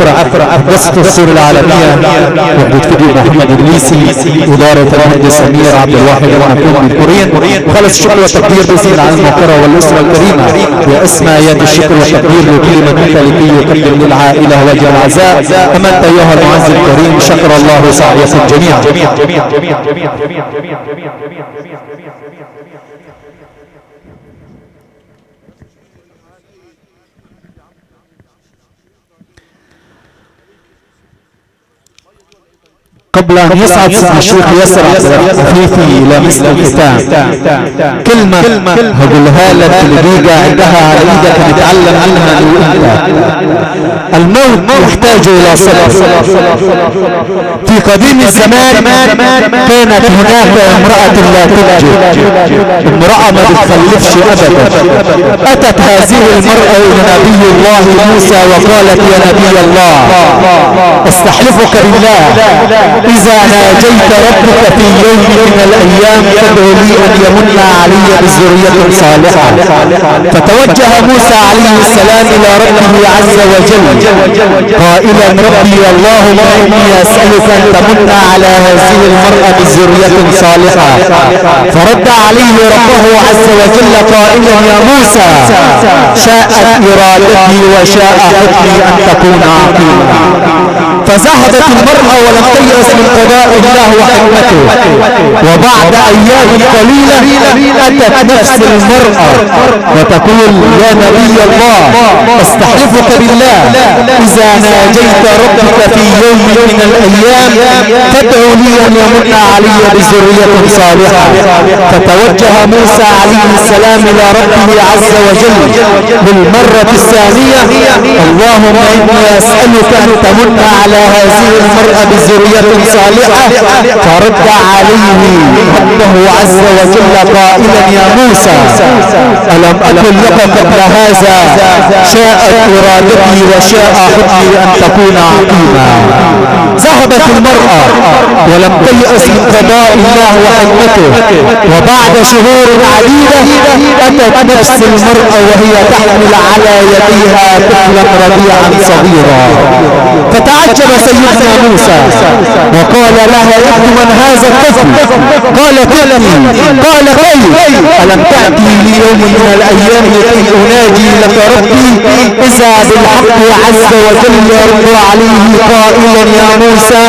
هندسة الصور العالمية وحدة فيديو محمد الليسي، إدارة المهندس أمير عبد الواحد ونكون من كورين. وخلص الشكر والتقدير باسم على الموقرة والأسرة الكريمة وأسمى يد الشكر والتقدير لكل من لكي يقدم للعائلة وجه العزاء. أما أنت أيها المعز الكريم شكر الله سعيكم جميعا. قبل أن يصعد الشيخ ياسر عفيفي إلى مثل الختام كلمة هقولها لك اللي عندها على ايدك نتعلم عنها الموت يحتاج إلى صبر. في قديم الزمان كانت هناك امرأة لا تنجب، امرأة ما بتخلفش أبدا. أتت هذه المرأة إلى نبي الله موسى وقالت يا نبي الله استحلفك بالله إذا ناجيت ربك في يوم من الأيام فادعو لي أن يمن علي بذرية صالحة. فتوجه موسى عليه السلام إلى ربه عز وجل قائلا ربي اللهم إني أسألك أن تمن على هذه المرأة بذرية صالحة. فرد عليه ربه عز وجل قائلا يا موسى شاءت إرادتي وشاء حكمي أن تكون عقيما. فذهبت المرأة ولم تيأس من قضاء الله وحكمته. وبعد أيام قليلة أتت نفس المرأة وتقول يا نبي الله استحلفك بالله إذا ناجيت ربك في يوم من الأيام فادعو لي أن يمن علي بذرية صالحة. فتوجه موسى عليه السلام إلى ربه عز وجل بالمرة الثانية اللهم إني أسألك أن تمن على هذه المرأة بذرية صالحة. فرد عليه ربه عز وجل قائلا يا موسى ألم أقل لك قبل هذا شاءت إرادتي وشاء حكمي أن تكون عقيما. ذهبت المرأة ولم تيأس من قضاء الله وحكمته. وبعد شهور عديدة أتت نفس المرأة وهي تحمل على يديها طفلا رضيعا صغيرا. فتعجب سيدنا موسى وقال لها ابن من هذا الطفل؟ قالت ابني. قال كيف؟ ألم تأتي لي يوم من الأيام لكي أناجي لك ربي إذا بالحق عز وجل يرد عليه قائلا يا موسى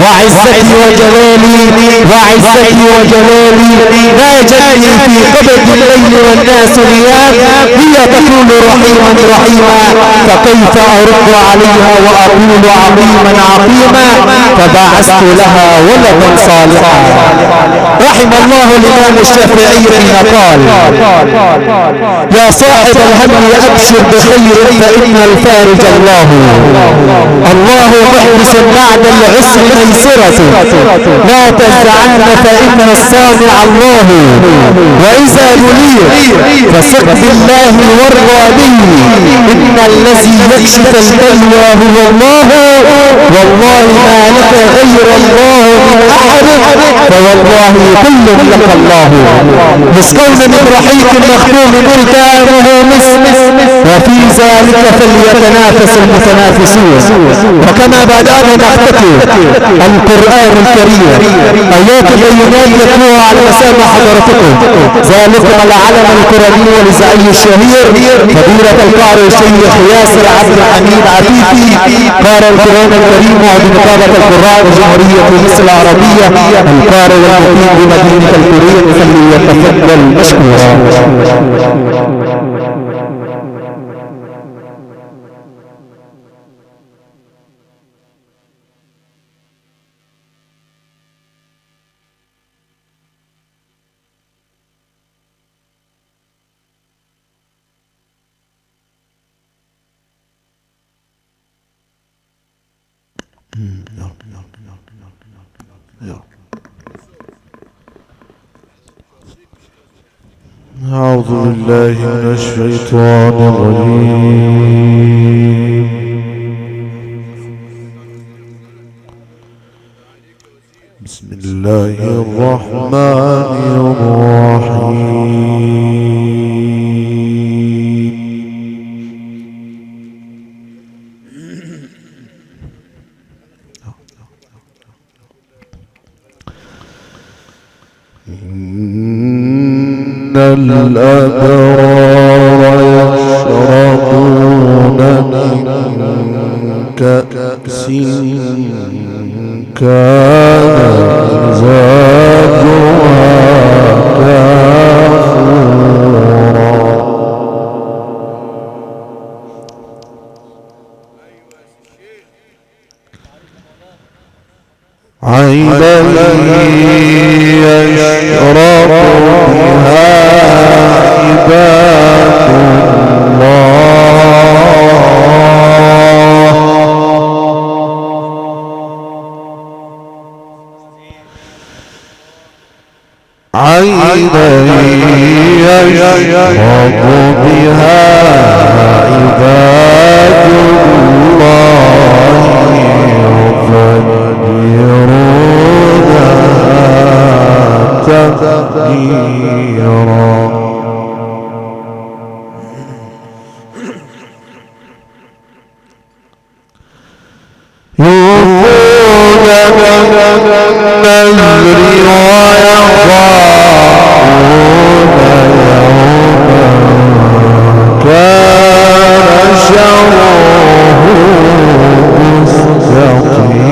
وعزتي وجلالي ناجتني في قبض الليل والناس نيام هي تقول رحيما فكيف أرد عليها وأقول عظيما فبعثت لها ولدا صالحا. رحم الله الإمام الشافعي حين قال يا صاحب الهم أبشر بخير فإن الفارج الله محدث بعد العسر ميسرة لا تزعن فإن الصانع الله وإذا بليت فثق بالله وارضى به إن الذي يكشف البلوى هو الله والله ما لك غير الله من أحد فوالله كل لك الله. مسكون من رحيق مختوم ختامه مسك وفي ذلك فليتنافس المتنافسون. وكما بدأنا نختتم القرآن الكريم آيات بينات يتلوها على مسامع حضرتكم ذلكم العلم القرآني والزعي الشهير فضيلة القارئ الشيخ ياسر عبد الحميد عفيفي قارئ القرآن الكريم وبنقابة القراء بجمهورية مصر العربية القارئ والمقيم بمدينة الكورية فليتفضل مشكورا. أعوذ بالله من الشيطان الرجيم. بسم الله الرحمن الرحيم. إن الأبرار يشربون من كأس كان مزاجها كافورا عينا يشرب بها عباد الله عينا يشرب بها عباد الله يفجرونها تفجيرا يوفون بالنذر ويخافون يوما كان شره مستطيرا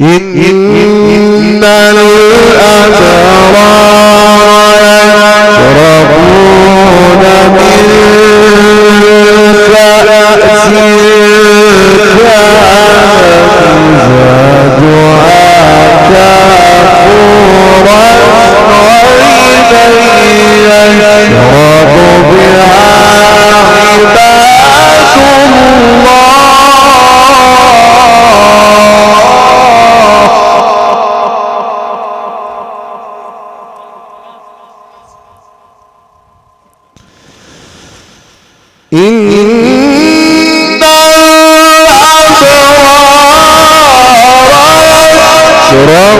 إن الأبرار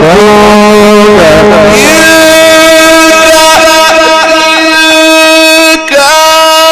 يشربون من كأس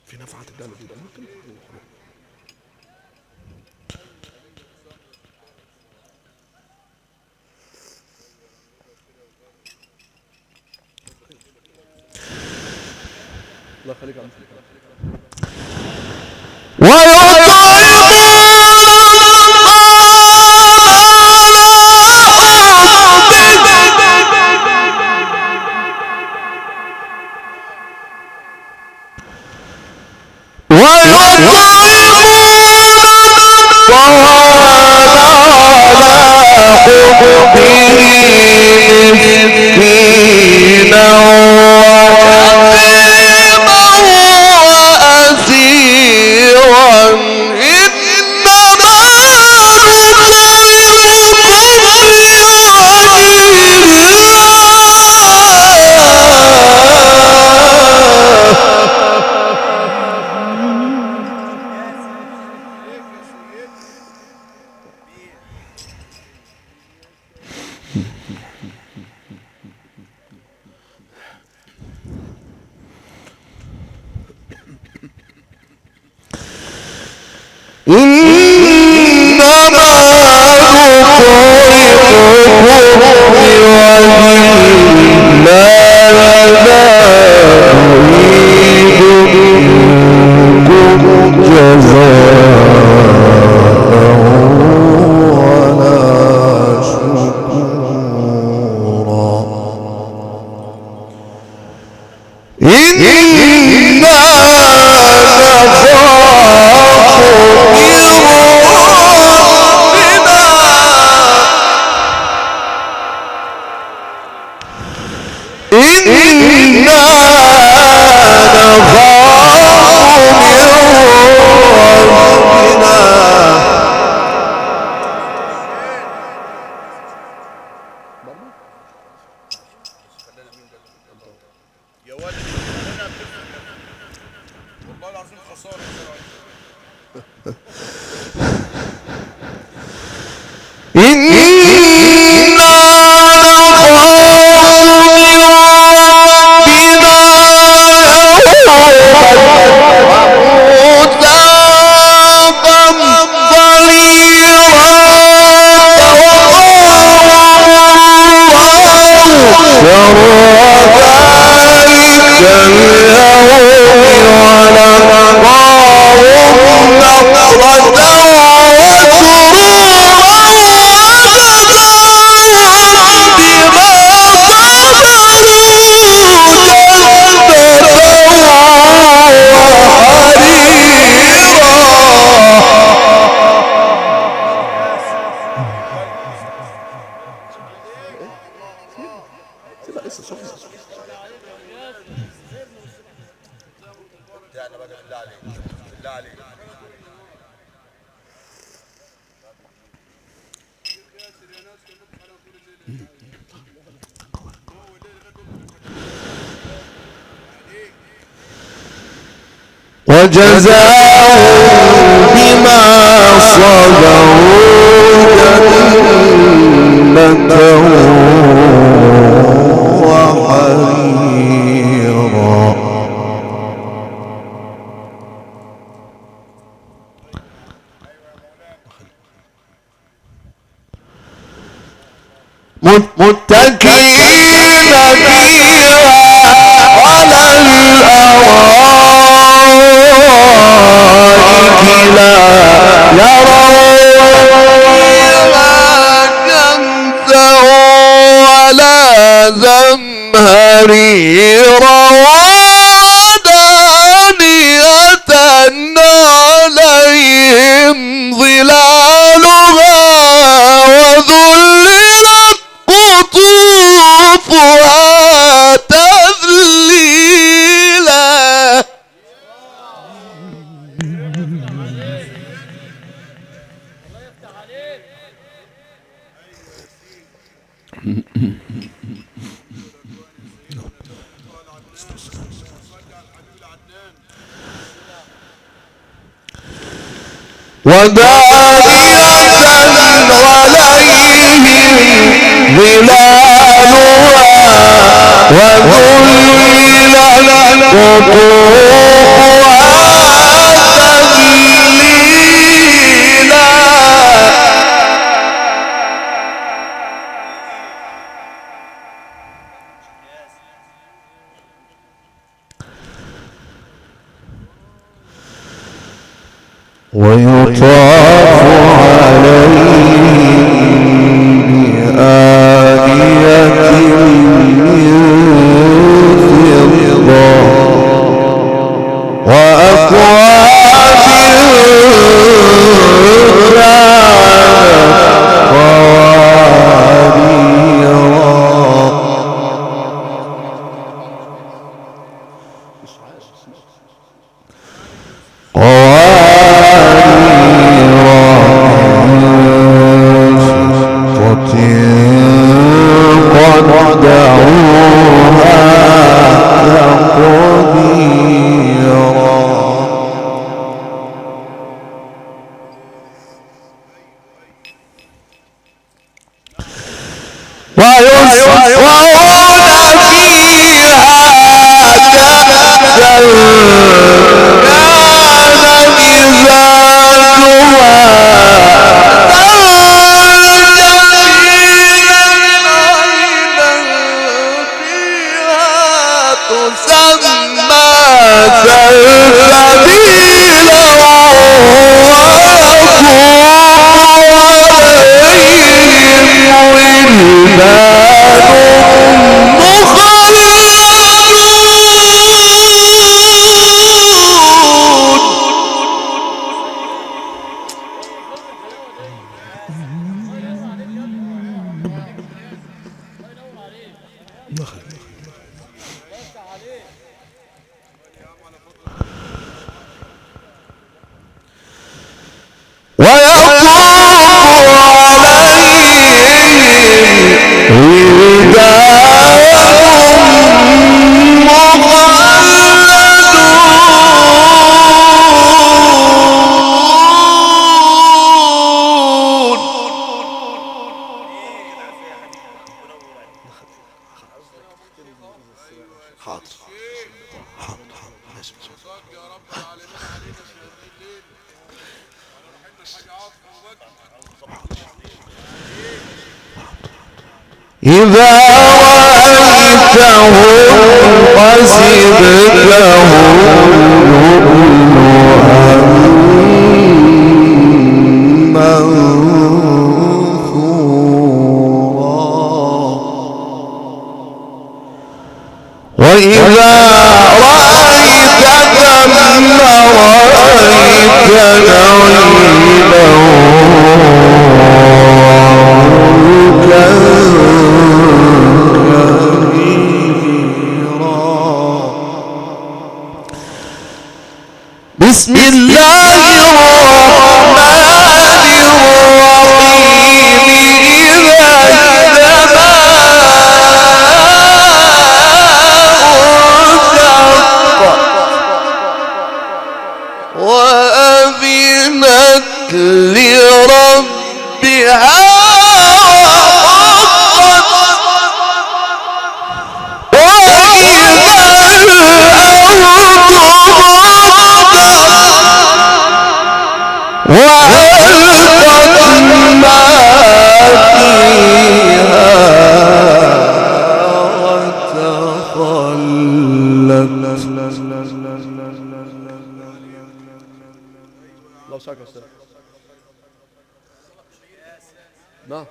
في نفعة الدالة دي ممكن الله يخليك يا عم وجزاهم بما صبروا جنة وحريرا متكئين فيها على الأرائك لا يرون فيها ودانية عليهم ظلالها وذللت قطوفها تذليلا. ودانية عليهم ظلالها وذللت قطوفها تذليلا. ويطاف عليهم بآنية من فضة وأكواب كانت إذا رأيتهم حسبتهم لؤلؤا منثورا وإذا رأيت ثم رأيت نعيما بسم الله الرحمن الرحيم إذا السماء انشقت وأذنت لربها لو ساك استاذ. نعم.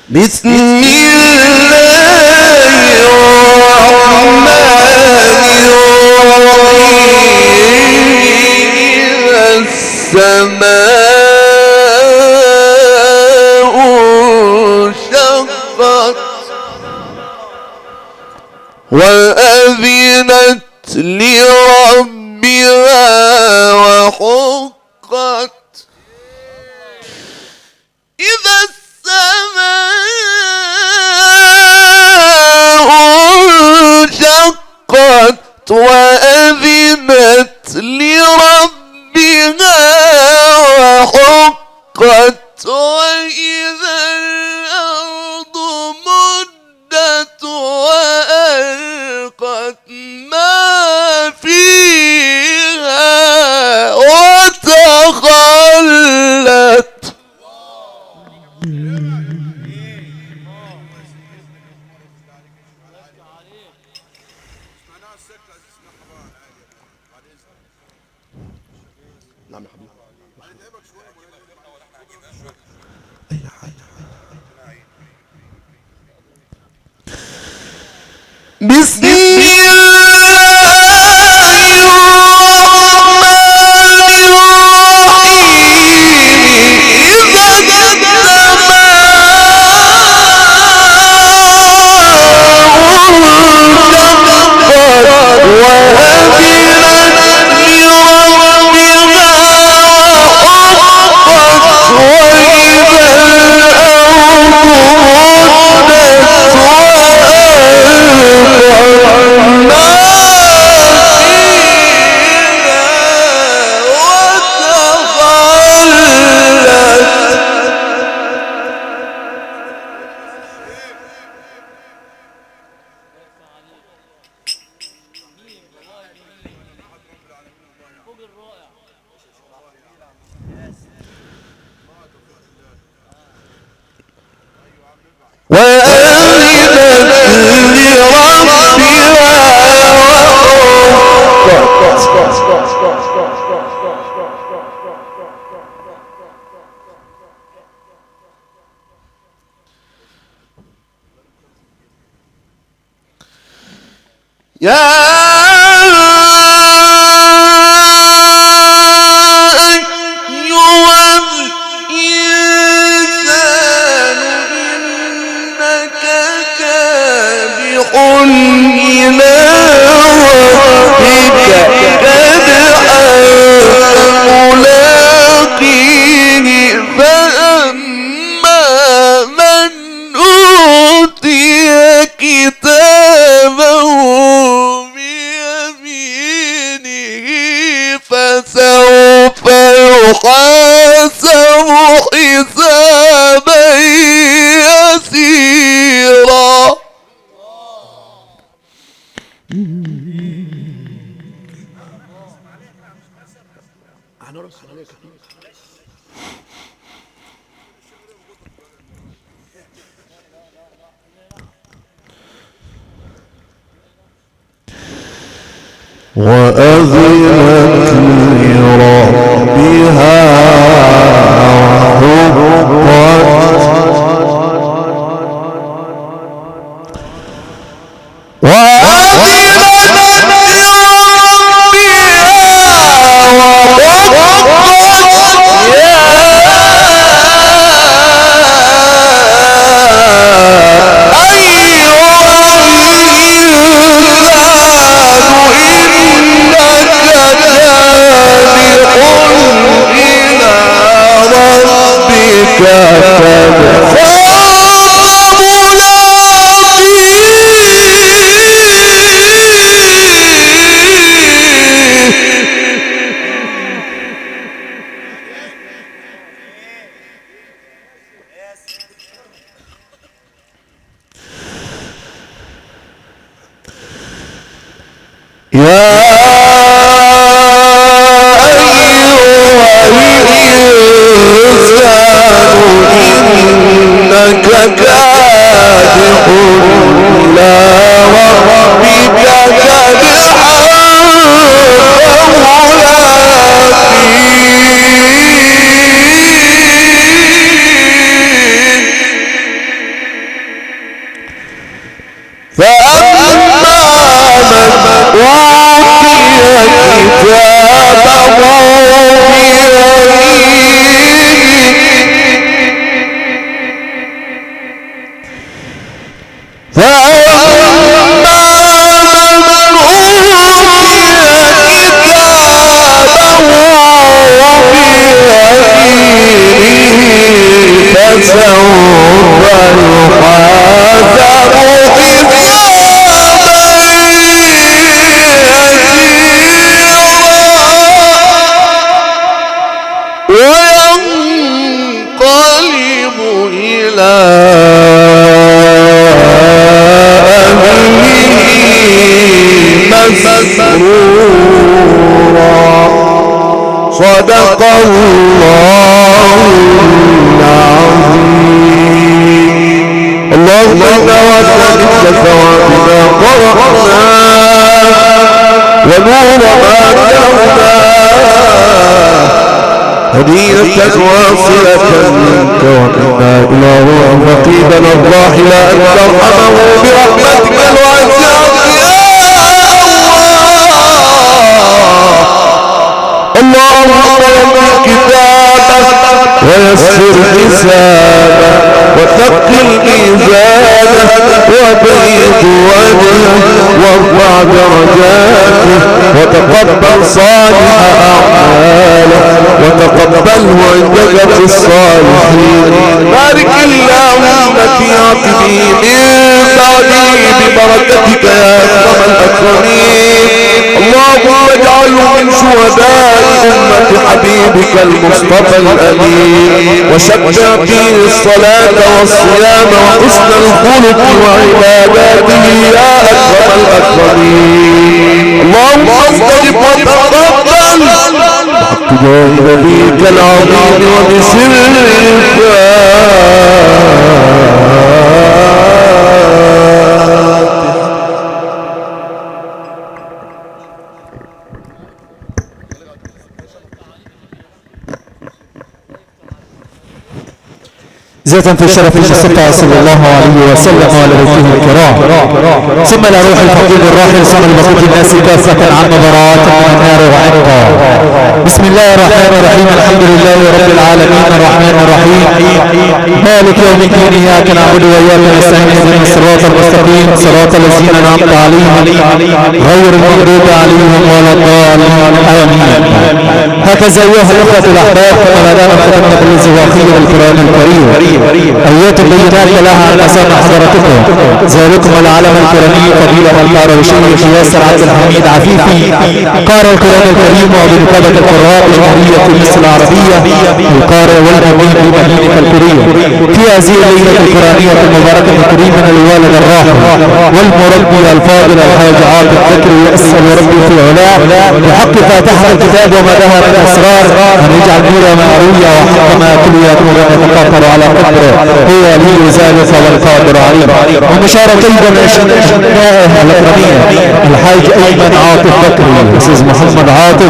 بسم الله الرحمن الرحيم إذا السماء انشقت وأذنت لربها وحقت إذا السماء انشقت وأذنت لربها وحقت وإذا الأرض مدت وألقت ما فيها وتخلت نعم يا حبيبي. بسم الله الرحمن الرحيم إذا فسوف يحاسب حسابا يسيرا. وأذنت لربها هدية واصلة منك ومنا إلى روح رقيبنا الله لا أن ترحمه برحمتك الواسعة اللهم يمن كتابك ويسر حسابك وثقل ميزانه وبيض وجهه وارفع درجاته وتقبل صالح أعماله وتقبله عندك في الصالحين بارك اللهم في عقبه من بعده ببركتك يا أكرم الأكرمين اللهم اجعله من شهداء أمة حبيبك المصطفى الأمين وشجع فيه الصلاة والصيام وحسن الخلق وعباداته يا أكرم الأكرمين اللهم استجب وتقبل بحق جاه نبيك العظيم وبسر زيتا في شرف المصطفى صلى الله عليه وسلم وعلى بيته الكرام ثم الى روح الفقيد الراحل صلى بقية الناس كافة عن براءة من النار وعتقا بسم الله الرحمن الرحيم الحمد لله رب العالمين الرحمن الرحيم مالك يوم الدين اياك نعبد واياك نستعين اهدنا الصراط المستقيم صراط الذين انعمت عليهم غير المغضوب عليهم ولا الضالين امين. هكذا ايها الاخوة الاحباب كما بدانا ختمنا بالزواخير القرآن الكريم ايات البينات لها عن اسامة حضرتكم ذلكم العالم القرآني فضيلة القاروشي ياسر عبد الحميد عفيفي قارئ القرآن الكريم وبنقابة القراء الجمهورية مصر العربية القارئ والمؤمن بمدينة الكريم في هذه الليلة القرآنية المباركة الكريم من الوالد الراحل والمربي الفاضل الحاج عاطف بكري يسأل ربي في علاه بحق فاتحة الكتاب وما لها من اسرار ان يجعل نور ما روي وحق ما كليات يتقاطر على قدره هو لي ذلك والقادر عليه. ومشاركة ايضا اشقائها الاكرمين الحاج ايمن عاطف بكري استاذ محمد عاطف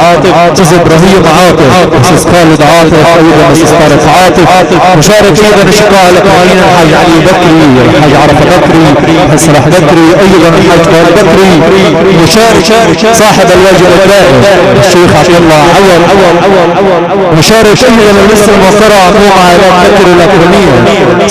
استاذ ابراهيم عاطف استاذ خالد عاطف ايضا استاذ طارق عاطف. مشارك ايضا اشقاء الاكرمين الحاج علي بكري الحاج عرفة بكري الحاج صلاح بكري ايضا الحاج طارق بكري. مشارك صاحب الواجب الدائم الشيخ عبد الله عوض. مشارك ايضا المصر الموقرة عموم عائلات بكري الاكرمين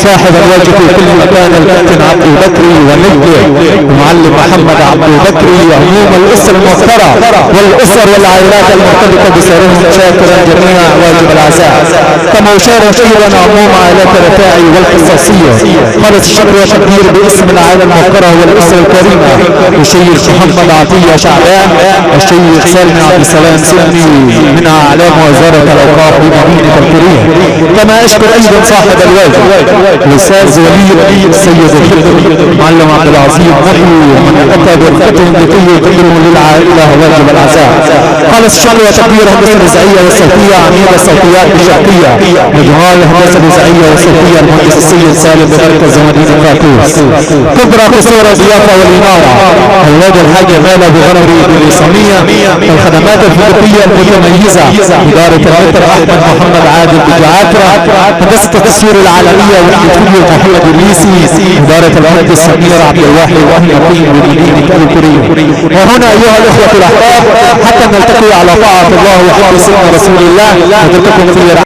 صاحب الواجب في كل مكان الكابتن عبد بكري ونجله المعلم محمد عبد بكري عموم الاسر الموقرة والاسر والعائلات المرتبطة بسيرهم شاكرا جميع واجب العزاء. كما يشارك ايضا عموم عائلات الرفاعي والقصاصية خالص الشكر والتقدير باسم العائلة الموقرة والاسر الكريمة الشيخ محمد عطية شعبان الشيخ سالم عبد السلام سلمي من اعلام وزارة الاوقاف بمدينة الكريم. كما اشكر ايضا صاحب الواجب الاستاذ ولي السيد المعلم عبد العظيم محي ومن اتى برفتهم لكي يقدموا للعائلة واجب العزاء. خالص الشكر وتقدير هندسة الإذاعية والصوتية عميد الصوتيات بالشرقية مجموعة الهندسة الإذاعية والصوتية المهندس السيد سالم بمركز مدينة فاكوس. كبرى قصور الضيافة والإنارة الواد الحاج غالة بغربي بالإسلامية. الخدمات الفندقية المتميزة إدارة المتر أحمد محمد عادل بجعاترة. هندسة التصوير العالمية والتدخل محمد الليسي إدارة المهندس سمير عبد الواحد وهي مقيم بمدينة الكريم. وهنا أيها الأخوة الأحباب حتى نلتقي على طاعة الله وحب سنة رسول الله نترككم في